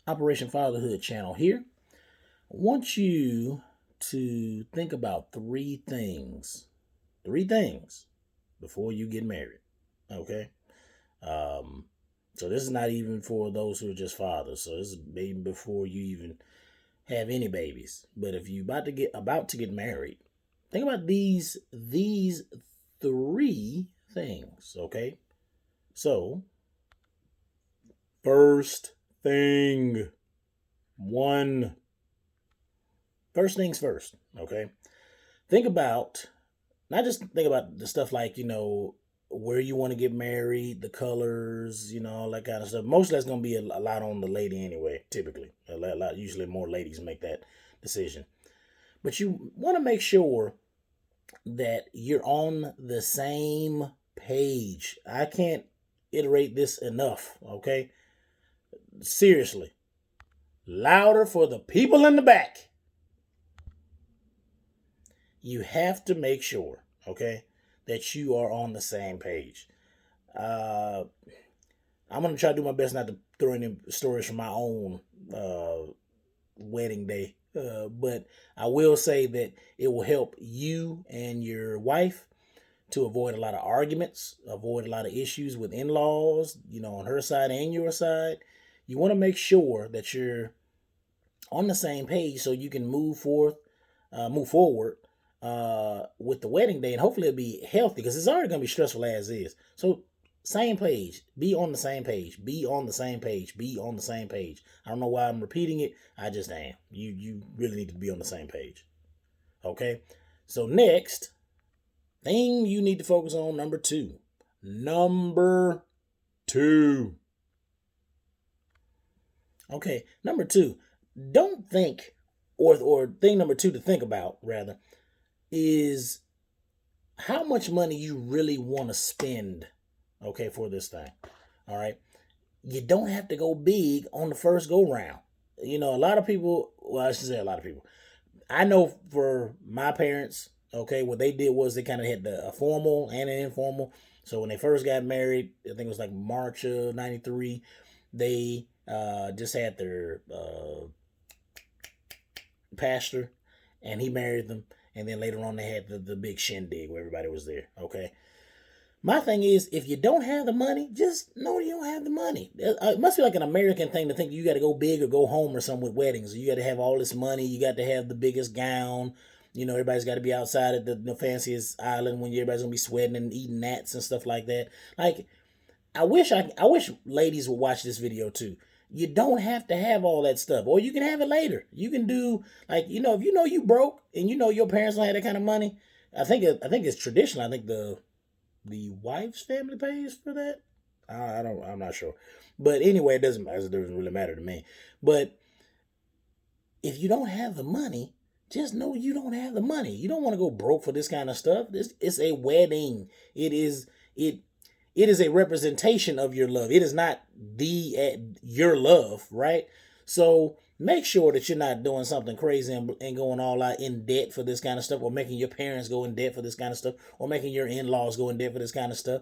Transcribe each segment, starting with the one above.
Operation Fatherhood channel here. I want you to think about three things before you get married. Okay. So this is not even for those who are just fathers. So this is maybe before you even have any babies. But if you about to get married, think about these three things. Okay. So first thing one. First things first. Okay. Think about not just think about the stuff like where you want to get married, the colors, all that kind of stuff. Most of that's going to be a lot on the lady anyway. Typically, usually more ladies make that decision. But you want to make sure that you're on the same page. I can't iterate this enough. Okay, seriously, louder for the people in the back. You have to make sure, okay, that you are on the same page. I'm going to try to do my best not to throw any stories from my own wedding day. But I will say that it will help you and your wife to avoid a lot of arguments, avoid a lot of issues with in-laws, on her side and your side. You want to make sure that you're on the same page so you can move forward with the wedding day, and hopefully it'll be healthy because it's already going to be stressful as is. So same page, be on the same page, be on the same page, be on the same page. I don't know why I'm repeating it. I just am. You really need to be on the same page. Okay. So next thing you need to focus on, number two. Okay. Number two, don't think or thing number two to think about rather is how much money you really want to spend, okay, for this thing. All right. You don't have to go big on the first go round. A lot of people, well, I should say a lot of people. I know for my parents, okay, what they did was they kind of had a formal and an informal. So when they first got married, I think it was like March of 93, they just had their pastor and he married them. And then later on, they had the big shindig where everybody was there. Okay. My thing is, if you don't have the money, just know you don't have the money. It must be like an American thing to think you got to go big or go home or something with weddings. You got to have all this money. You got to have the biggest gown. Everybody's got to be outside at the fanciest island when everybody's gonna be sweating and eating gnats and stuff like that. Like, I wish ladies would watch this video too. You don't have to have all that stuff, or you can have it later. You can do if you broke and your parents don't have that kind of money. I think it's traditional. I think the wife's family pays for that. I'm not sure, but anyway, it doesn't really matter to me. But if you don't have the money, just know you don't have the money. You don't want to go broke for this kind of stuff. It's a wedding. It is a representation of your love. It is not your love, right? So make sure that you're not doing something crazy and going all out in debt for this kind of stuff, or making your parents go in debt for this kind of stuff, or making your in-laws go in debt for this kind of stuff.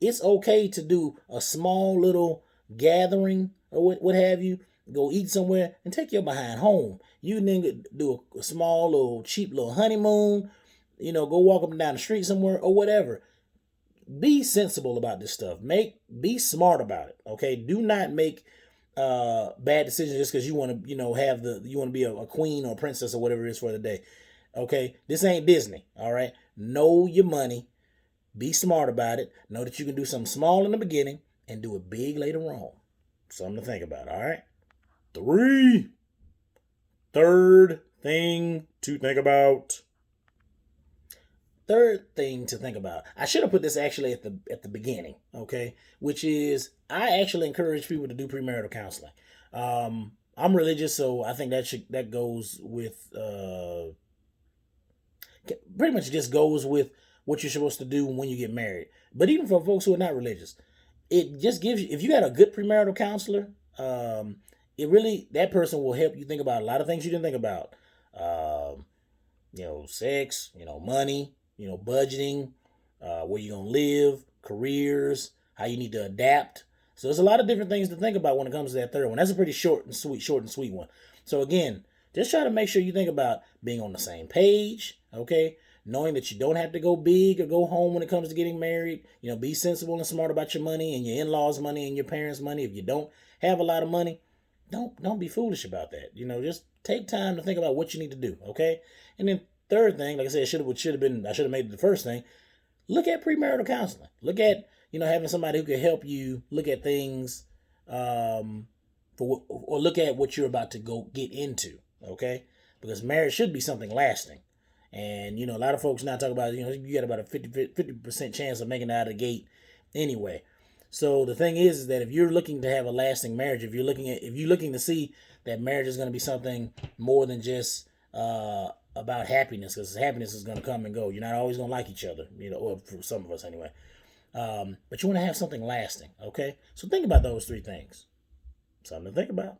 It's okay to do a small little gathering or what have you. Go eat somewhere and take your behind home. You then do a small little cheap little honeymoon. Go walk up and down the street somewhere or whatever. Be sensible about this stuff. Be smart about it. Okay. Do not make bad decisions just because you want to, you want to be a queen or a princess or whatever it is for the day. Okay. This ain't Disney. All right. Know your money. Be smart about it. Know that you can do something small in the beginning and do it big later on. Something to think about. All right. Third thing to think about. I should have put this actually at the beginning, okay? Which is, I actually encourage people to do premarital counseling. I'm religious, so I think that goes with pretty much just goes with what you're supposed to do when you get married. But even for folks who are not religious, it just gives you, if you got a good premarital counselor, that person will help you think about a lot of things you didn't think about. Sex, money, budgeting, where you're going to live, careers, how you need to adapt. So there's a lot of different things to think about when it comes to that third one. That's a pretty short and sweet one. So again, just try to make sure you think about being on the same page, okay? Knowing that you don't have to go big or go home when it comes to getting married. Be sensible and smart about your money and your in-laws' money and your parents' money. If you don't have a lot of money, don't be foolish about that. Just take time to think about what you need to do, okay? And then third thing, like I said, I should have made it the first thing. Look at premarital counseling. Look at having somebody who can help you look at things, or look at what you're about to go get into, okay? Because marriage should be something lasting. And a lot of folks now talk about you got about a 50% chance of making it out of the gate anyway. So the thing is that if you're looking to have a lasting marriage, if you're looking to see that marriage is going to be something more than just about happiness, because happiness is going to come and go. You're not always going to like each other, or for some of us anyway. But you want to have something lasting, okay? So think about those three things. Something to think about.